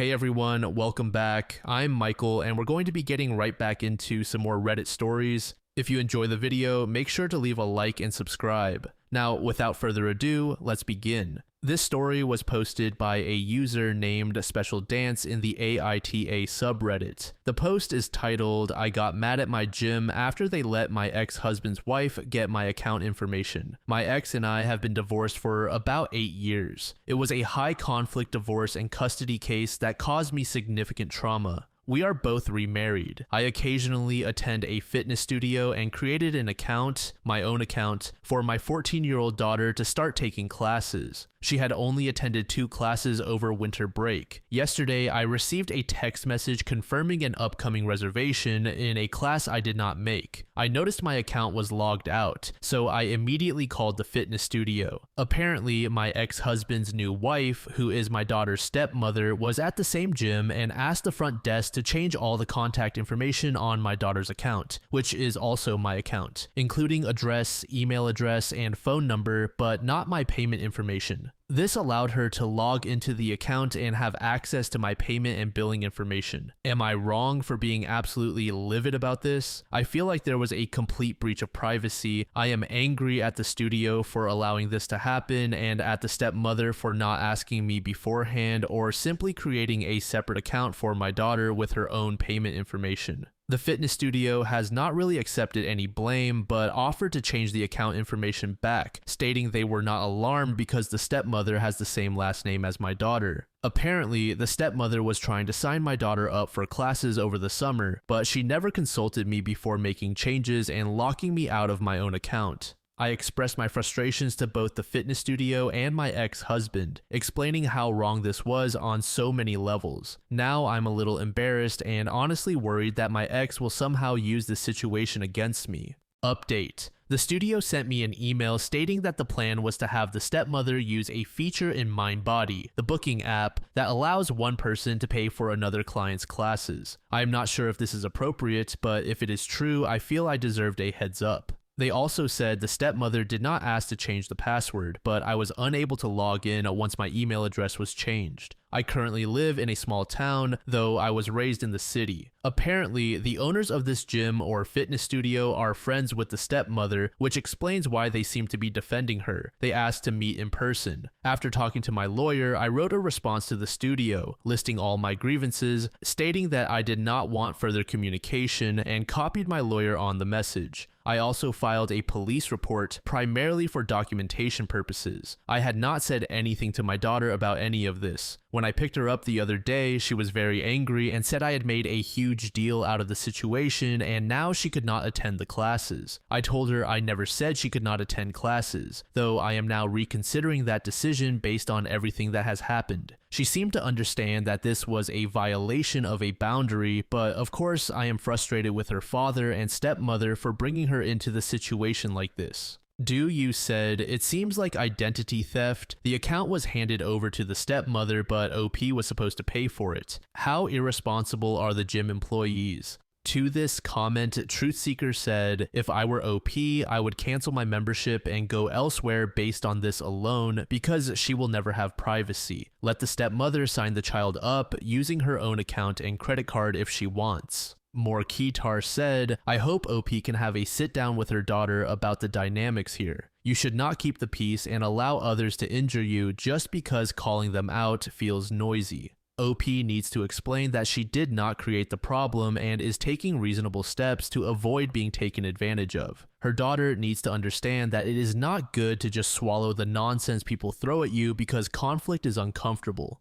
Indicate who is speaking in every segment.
Speaker 1: Hey everyone, welcome back. I'm Michael, and we're going to be getting right back into some more Reddit stories. If you enjoy the video, make sure to leave a like and subscribe. Now, without further ado, let's begin. This story was posted by a user named Special Dance in the AITA subreddit. The post is titled, "I got mad at my gym after they let my ex-husband's wife get my account information. My ex and I have been divorced for about 8 years. It was a high conflict divorce and custody case that caused me significant trauma. We are both remarried. I occasionally attend a fitness studio and created an account, my own account, for my 14-year-old daughter to start taking classes. She had only attended 2 classes over winter break. Yesterday, I received a text message confirming an upcoming reservation in a class I did not make. I noticed my account was logged out, so I immediately called the fitness studio. Apparently, my ex-husband's new wife, who is my daughter's stepmother, was at the same gym and asked the front desk to change all the contact information on my daughter's account, which is also my account, including address, email address, and phone number, but not my payment information. This allowed her to log into the account and have access to my payment and billing information. Am I wrong for being absolutely livid about this? I feel like there was a complete breach of privacy. I am angry at the studio for allowing this to happen and at the stepmother for not asking me beforehand or simply creating a separate account for my daughter with her own payment information. The fitness studio has not really accepted any blame, but offered to change the account information back, stating they were not alarmed because the stepmother has the same last name as my daughter. Apparently, the stepmother was trying to sign my daughter up for classes over the summer, but she never consulted me before making changes and locking me out of my own account. I expressed my frustrations to both the fitness studio and my ex-husband, explaining how wrong this was on so many levels. Now I'm a little embarrassed and honestly worried that my ex will somehow use this situation against me. Update. The studio sent me an email stating that the plan was to have the stepmother use a feature in Mindbody, the booking app that allows one person to pay for another client's classes. I am not sure if this is appropriate, but if it is true, I feel I deserved a heads up. They also said the stepmother did not ask to change the password, but I was unable to log in once my email address was changed. I currently live in a small town, though I was raised in the city. Apparently, the owners of this gym or fitness studio are friends with the stepmother, which explains why they seem to be defending her. They asked to meet in person. After talking to my lawyer, I wrote a response to the studio, listing all my grievances, stating that I did not want further communication, and copied my lawyer on the message. I also filed a police report primarily for documentation purposes. I had not said anything to my daughter about any of this. When I picked her up the other day, she was very angry and said I had made a huge deal out of the situation and now she could not attend the classes. I told her I never said she could not attend classes, though I am now reconsidering that decision based on everything that has happened. She seemed to understand that this was a violation of a boundary, but of course I am frustrated with her father and stepmother for bringing her into the situation like this. You said, "It seems like identity theft. The account was handed over to the stepmother, but OP was supposed to pay for it. How irresponsible are the gym employees?" To this comment, Truthseeker said, "If I were OP, I would cancel my membership and go elsewhere based on this alone because she will never have privacy. Let the stepmother sign the child up using her own account and credit card if she wants." More Keytar said, "I hope OP can have a sit down with her daughter about the dynamics here. You should not keep the peace and allow others to injure you just because calling them out feels noisy. OP needs to explain that she did not create the problem and is taking reasonable steps to avoid being taken advantage of. Her daughter needs to understand that it is not good to just swallow the nonsense people throw at you because conflict is uncomfortable."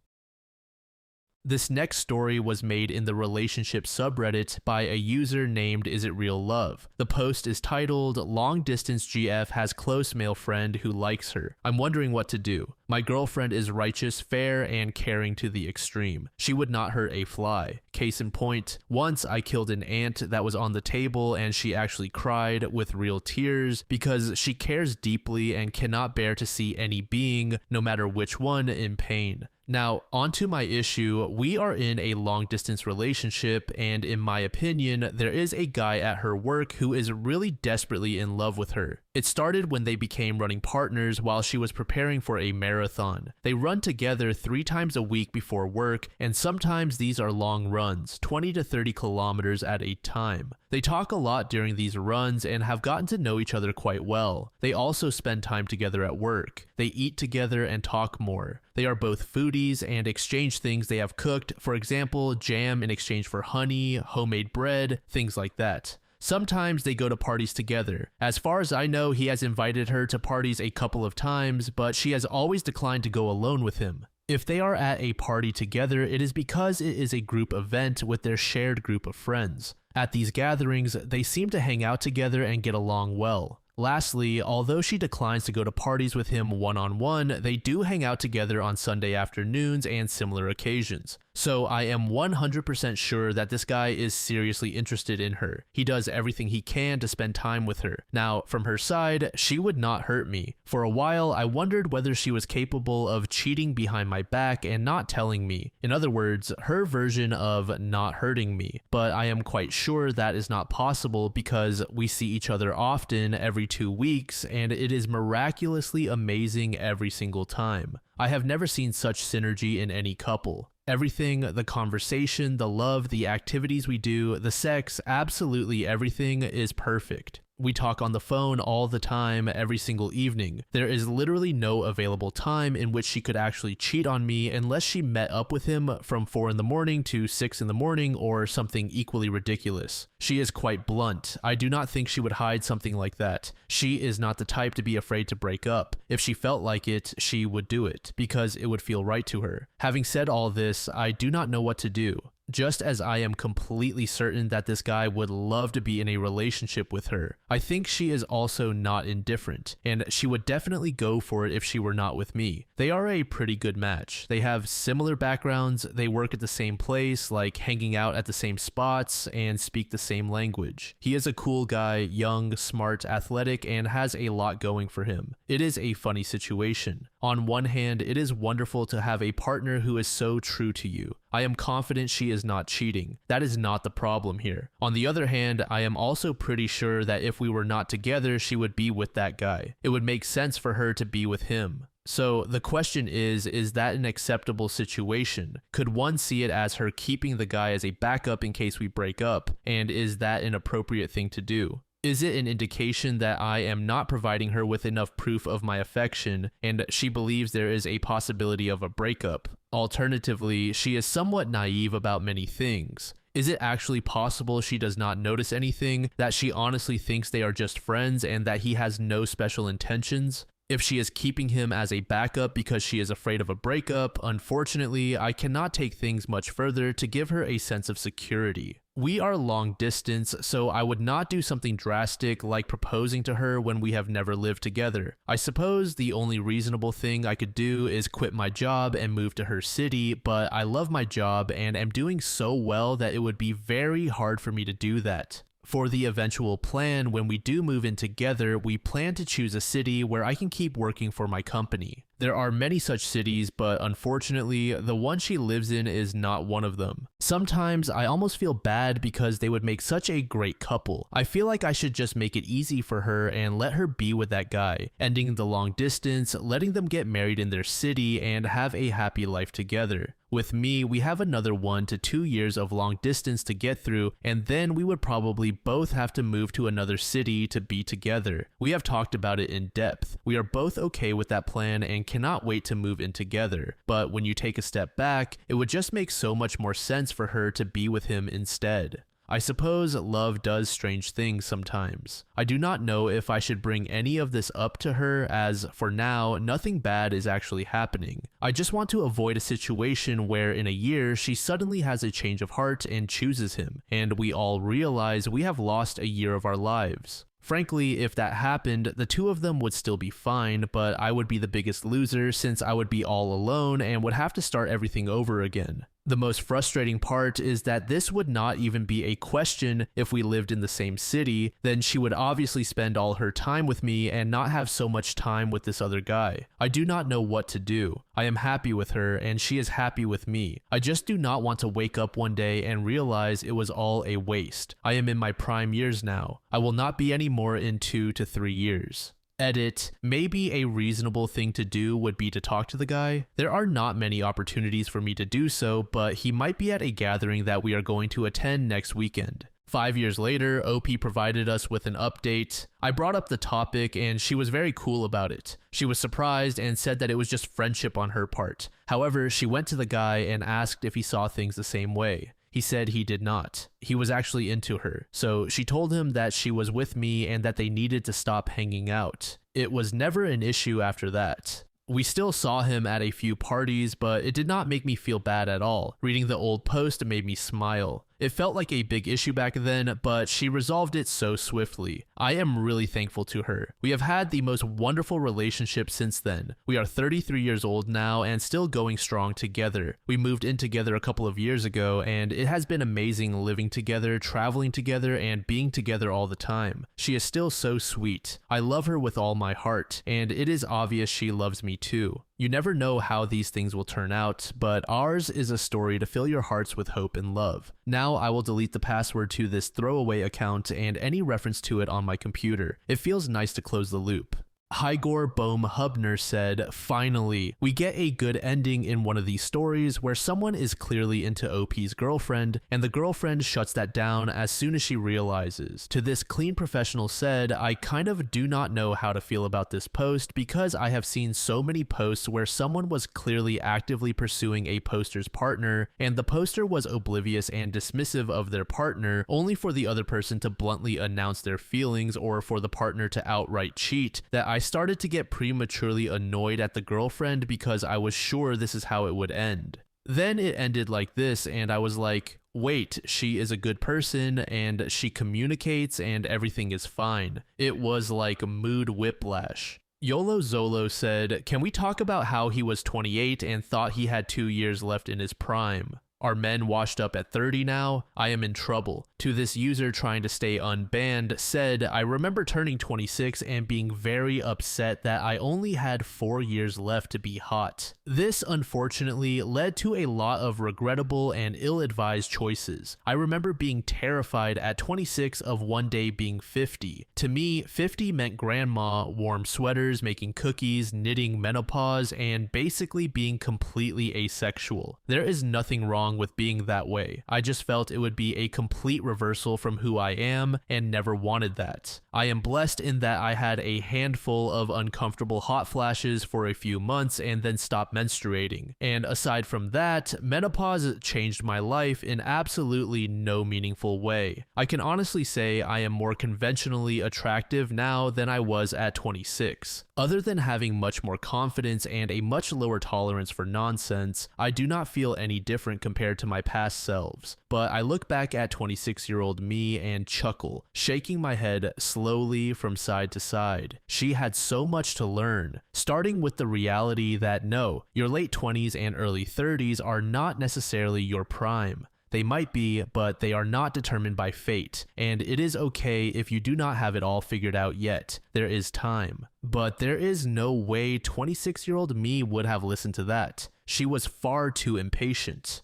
Speaker 1: This next story was made in the relationship subreddit by a user named Is It Real Love. The post is titled, "Long Distance GF has close male friend who likes her. I'm wondering what to do. My girlfriend is righteous, fair, and caring to the extreme. She would not hurt a fly. Case in point, once I killed an ant that was on the table and she actually cried with real tears because she cares deeply and cannot bear to see any being, no matter which one, in pain. Now, onto my issue. We are in a long-distance relationship, and in my opinion, there is a guy at her work who is really desperately in love with her. It started when they became running partners while she was preparing for a marathon. They run together 3 times a week before work, and sometimes these are long runs, 20 to 30 kilometers at a time. They talk a lot during these runs and have gotten to know each other quite well. They also spend time together at work. They eat together and talk more. They are both foodies and exchange things they have cooked, for example, jam in exchange for honey, homemade bread, things like that. Sometimes they go to parties together. As far as I know, he has invited her to parties a couple of times, but she has always declined to go alone with him. If they are at a party together, it is because it is a group event with their shared group of friends. At these gatherings, they seem to hang out together and get along well. Lastly, although she declines to go to parties with him one-on-one, they do hang out together on Sunday afternoons and similar occasions. So I am 100% sure that this guy is seriously interested in her. He does everything he can to spend time with her. Now, from her side, she would not hurt me. For a while, I wondered whether she was capable of cheating behind my back and not telling me. In other words, her version of not hurting me. But I am quite sure that is not possible because we see each other often, every 2 weeks, and it is miraculously amazing every single time. I have never seen such synergy in any couple. Everything, the conversation, the love, the activities we do, the sex, absolutely everything is perfect. We talk on the phone all the time, every single evening. There is literally no available time in which she could actually cheat on me unless she met up with him from 4 in the morning to 6 in the morning or something equally ridiculous. She is quite blunt. I do not think she would hide something like that. She is not the type to be afraid to break up. If she felt like it, she would do it because it would feel right to her. Having said all this, I do not know what to do. Just as I am completely certain that this guy would love to be in a relationship with her, I think she is also not indifferent, and she would definitely go for it if she were not with me. They are a pretty good match. They have similar backgrounds, they work at the same place, like hanging out at the same spots, and speak the same language. He is a cool guy, young, smart, athletic, and has a lot going for him. It is a funny situation. On one hand, it is wonderful to have a partner who is so true to you. I am confident she is not cheating. That is not the problem here. On the other hand, I am also pretty sure that if we were not together, she would be with that guy. It would make sense for her to be with him. So the question is that an acceptable situation? Could one see it as her keeping the guy as a backup in case we break up? And is that an appropriate thing to do? Is it an indication that I am not providing her with enough proof of my affection and she believes there is a possibility of a breakup? Alternatively, she is somewhat naive about many things. Is it actually possible she does not notice anything, that she honestly thinks they are just friends and that he has no special intentions? If she is keeping him as a backup because she is afraid of a breakup, unfortunately, I cannot take things much further to give her a sense of security. We are long distance, so I would not do something drastic like proposing to her when we have never lived together. I suppose the only reasonable thing I could do is quit my job and move to her city, but I love my job and am doing so well that it would be very hard for me to do that. For the eventual plan, when we do move in together, we plan to choose a city where I can keep working for my company. There are many such cities, but unfortunately, the one she lives in is not one of them. Sometimes I almost feel bad because they would make such a great couple. I feel like I should just make it easy for her and let her be with that guy, ending the long distance, letting them get married in their city, and have a happy life together. With me, we have another 1 to 2 years of long distance to get through, and then we would probably both have to move to another city to be together. We have talked about it in depth. We are both okay with that plan and cannot wait to move in together. But when you take a step back, it would just make so much more sense for her to be with him instead. I suppose love does strange things sometimes. I do not know if I should bring any of this up to her, as for now, nothing bad is actually happening. I just want to avoid a situation where in a year she suddenly has a change of heart and chooses him, and we all realize we have lost a year of our lives. Frankly, if that happened, the two of them would still be fine, but I would be the biggest loser since I would be all alone and would have to start everything over again. The most frustrating part is that this would not even be a question if we lived in the same city. Then she would obviously spend all her time with me and not have so much time with this other guy. I do not know what to do. I am happy with her and she is happy with me. I just do not want to wake up one day and realize it was all a waste. I am in my prime years now. I will not be any more in 2 to 3 years. Edit, maybe a reasonable thing to do would be to talk to the guy. There are not many opportunities for me to do so, but he might be at a gathering that we are going to attend next weekend. 5 years later, OP provided us with an update. I brought up the topic and she was very cool about it. She was surprised and said that it was just friendship on her part. However, she went to the guy and asked if he saw things the same way. He said he did not. He was actually into her. So she told him that she was with me and that they needed to stop hanging out. It was never an issue after that. We still saw him at a few parties, but it did not make me feel bad at all. Reading the old post made me smile. It felt like a big issue back then, but she resolved it so swiftly. I am really thankful to her. We have had the most wonderful relationship since then. We are 33 years old now and still going strong together. We moved in together a couple of years ago, and it has been amazing living together, traveling together, and being together all the time. She is still so sweet. I love her with all my heart, and it is obvious she loves me too. You never know how these things will turn out, but ours is a story to fill your hearts with hope and love. Now I will delete the password to this throwaway account and any reference to it on my computer. It feels nice to close the loop. Hygor Bohm Hubner said, finally, we get a good ending in one of these stories where someone is clearly into OP's girlfriend, and the girlfriend shuts that down as soon as she realizes. To this clean professional said, I kind of do not know how to feel about this post because I have seen so many posts where someone was clearly actively pursuing a poster's partner, and the poster was oblivious and dismissive of their partner, only for the other person to bluntly announce their feelings or for the partner to outright cheat, that I started to get prematurely annoyed at the girlfriend because I was sure this is how it would end. Then it ended like this and I was like, wait, she is a good person and she communicates and everything is fine. It was like mood whiplash. YOLO Zolo said, can we talk about how he was 28 and thought he had 2 years left in his prime? Are men washed up at 30 now? I am in trouble. To this user trying to stay unbanned said, I remember turning 26 and being very upset that I only had 4 years left to be hot. This unfortunately led to a lot of regrettable and ill-advised choices. I remember being terrified at 26 of one day being 50. To me, 50 meant grandma, warm sweaters, making cookies, knitting menopause, and basically being completely asexual. There is nothing wrong with being that way. I just felt it would be a complete reversal from who I am and never wanted that. I am blessed in that I had a handful of uncomfortable hot flashes for a few months and then stopped menstruating. And aside from that, menopause changed my life in absolutely no meaningful way. I can honestly say I am more conventionally attractive now than I was at 26. Other than having much more confidence and a much lower tolerance for nonsense, I do not feel any different compared to my past selves. But I look back at 26-year-old me and chuckle, shaking my head slowly from side to side. She had so much to learn, starting with the reality that no, your late 20s and early 30s are not necessarily your prime. They might be, but they are not determined by fate, and it is okay if you do not have it all figured out yet. There is time. But there is no way 26-year-old me would have listened to that. She was far too impatient.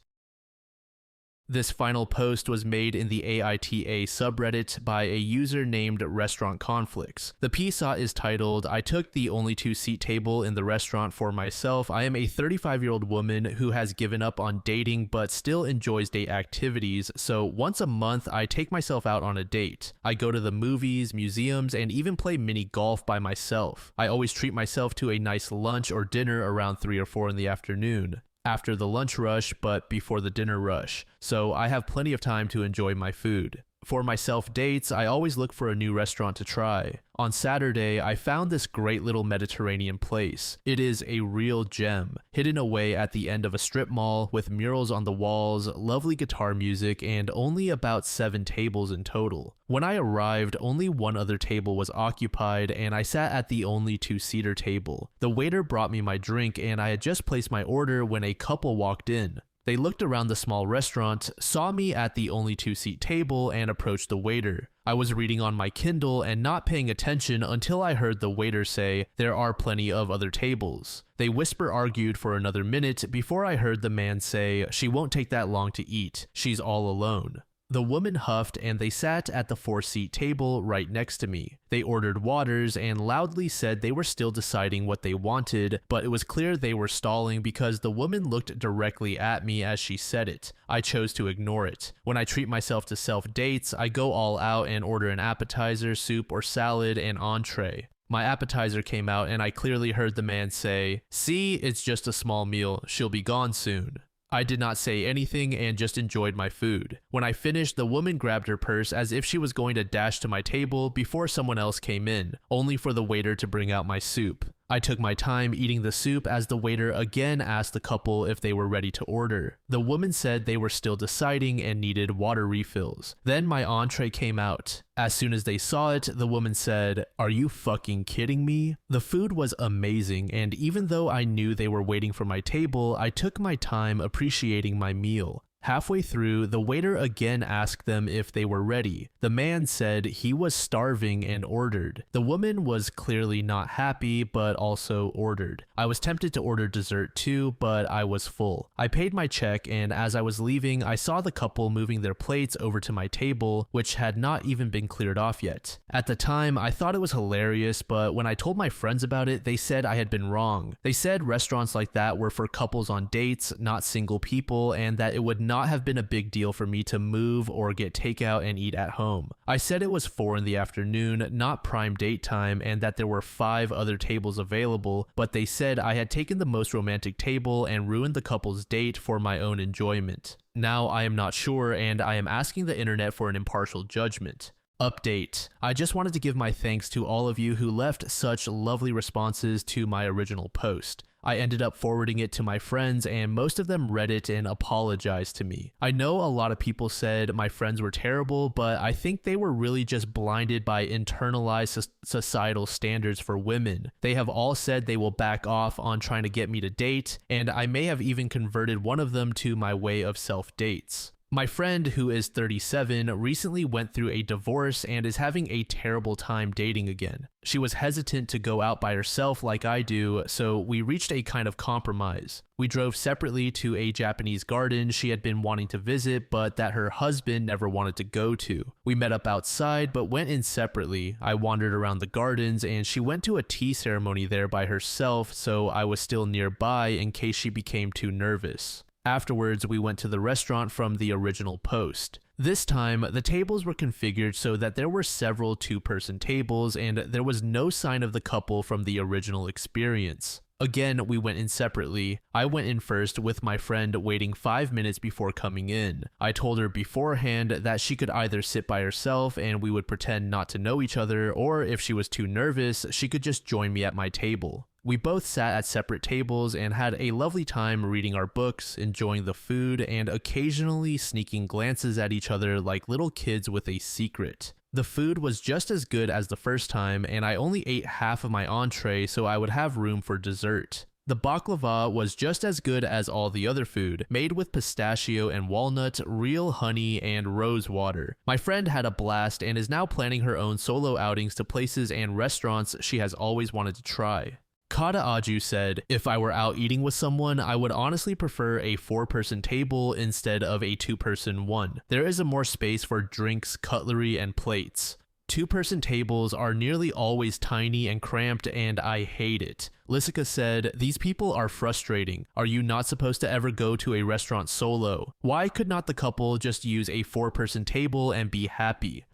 Speaker 1: This final post was made in the AITA subreddit by a user named Restaurant Conflicts. The piece is titled, I took the only 2-seat table in the restaurant for myself. I am a 35-year-old woman who has given up on dating but still enjoys date activities, so once a month I take myself out on a date. I go to the movies, museums, and even play mini golf by myself. I always treat myself to a nice lunch or dinner around 3 or 4 in the afternoon. After the lunch rush, but before the dinner rush, so I have plenty of time to enjoy my food. For my self-dates, I always look for a new restaurant to try. On Saturday, I found this great little Mediterranean place. It is a real gem, hidden away at the end of a strip mall with murals on the walls, lovely guitar music, and only about 7 tables in total. When I arrived, only one other table was occupied, and I sat at the only 2-seater table. The waiter brought me my drink, and I had just placed my order when a couple walked in. They looked around the small restaurant, saw me at the only 2-seat table, and approached the waiter. I was reading on my Kindle and not paying attention until I heard the waiter say, "There are plenty of other tables." They whisper-argued for another minute before I heard the man say, "She won't take that long to eat. She's all alone." The woman huffed and they sat at the 4-seat table right next to me. They ordered waters and loudly said they were still deciding what they wanted, but it was clear they were stalling because the woman looked directly at me as she said it. I chose to ignore it. When I treat myself to self-dates, I go all out and order an appetizer, soup, or salad, and entree. My appetizer came out and I clearly heard the man say, "See, it's just a small meal. She'll be gone soon." I did not say anything and just enjoyed my food. When I finished, the woman grabbed her purse as if she was going to dash to my table before someone else came in, only for the waiter to bring out my soup. I took my time eating the soup as the waiter again asked the couple if they were ready to order. The woman said they were still deciding and needed water refills. Then my entree came out. As soon as they saw it, the woman said, "Are you fucking kidding me?" The food was amazing, and even though I knew they were waiting for my table, I took my time appreciating my meal. Halfway through, the waiter again asked them if they were ready. The man said he was starving and ordered. The woman was clearly not happy, but also ordered. I was tempted to order dessert too, but I was full. I paid my check, and as I was leaving, I saw the couple moving their plates over to my table, which had not even been cleared off yet. At the time, I thought it was hilarious, but when I told my friends about it, they said I had been wrong. They said restaurants like that were for couples on dates, not single people, and that it would not have been a big deal for me to move or get takeout and eat at home. I said it was 4 in the afternoon, not prime date time, and that there were 5 other tables available, but they said I had taken the most romantic table and ruined the couple's date for my own enjoyment. Now I am not sure, and I am asking the internet for an impartial judgment. Update. I just wanted to give my thanks to all of you who left such lovely responses to my original post. I ended up forwarding it to my friends and most of them read it and apologized to me. I know a lot of people said my friends were terrible, but I think they were really just blinded by internalized societal standards for women. They have all said they will back off on trying to get me to date, and I may have even converted one of them to my way of self-dates. My friend, who is 37, recently went through a divorce and is having a terrible time dating again. She was hesitant to go out by herself like I do, so we reached a kind of compromise. We drove separately to a Japanese garden she had been wanting to visit, but that her husband never wanted to go to. We met up outside, but went in separately. I wandered around the gardens, and she went to a tea ceremony there by herself, so I was still nearby in case she became too nervous. Afterwards, we went to the restaurant from the original post. This time, the tables were configured so that there were several 2-person tables and there was no sign of the couple from the original experience. Again, we went in separately. I went in first with my friend waiting 5 minutes before coming in. I told her beforehand that she could either sit by herself and we would pretend not to know each other, or if she was too nervous, she could just join me at my table. We both sat at separate tables and had a lovely time reading our books, enjoying the food, and occasionally sneaking glances at each other like little kids with a secret. The food was just as good as the first time, and I only ate half of my entree so I would have room for dessert. The baklava was just as good as all the other food, made with pistachio and walnut, real honey, and rose water. My friend had a blast and is now planning her own solo outings to places and restaurants she has always wanted to try. Kata Aju said, "If I were out eating with someone, I would honestly prefer a 4-person table instead of a 2-person one. There is a more space for drinks, cutlery, and plates. 2-person tables are nearly always tiny and cramped, and I hate it." Lysica said, "These people are frustrating. Are you not supposed to ever go to a restaurant solo? Why could not the couple just use a 4-person table and be happy?"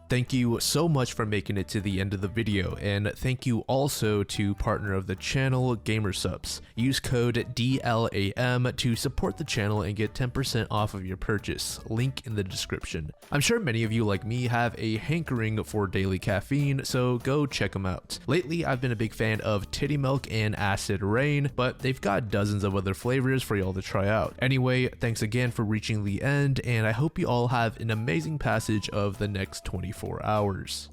Speaker 1: Thank you so much for making it to the end of the video, and thank you also to partner of the channel, Gamersupps. Use code DLAM to support the channel and get 10% off of your purchase, link in the description. I'm sure many of you like me have a hankering for daily caffeine, so go check them out. Lately, I've been a big fan of Titty Milk and Acid Rain, but they've got dozens of other flavors for y'all to try out. Anyway, thanks again for reaching the end, and I hope you all have an amazing passage of the next 24 hours.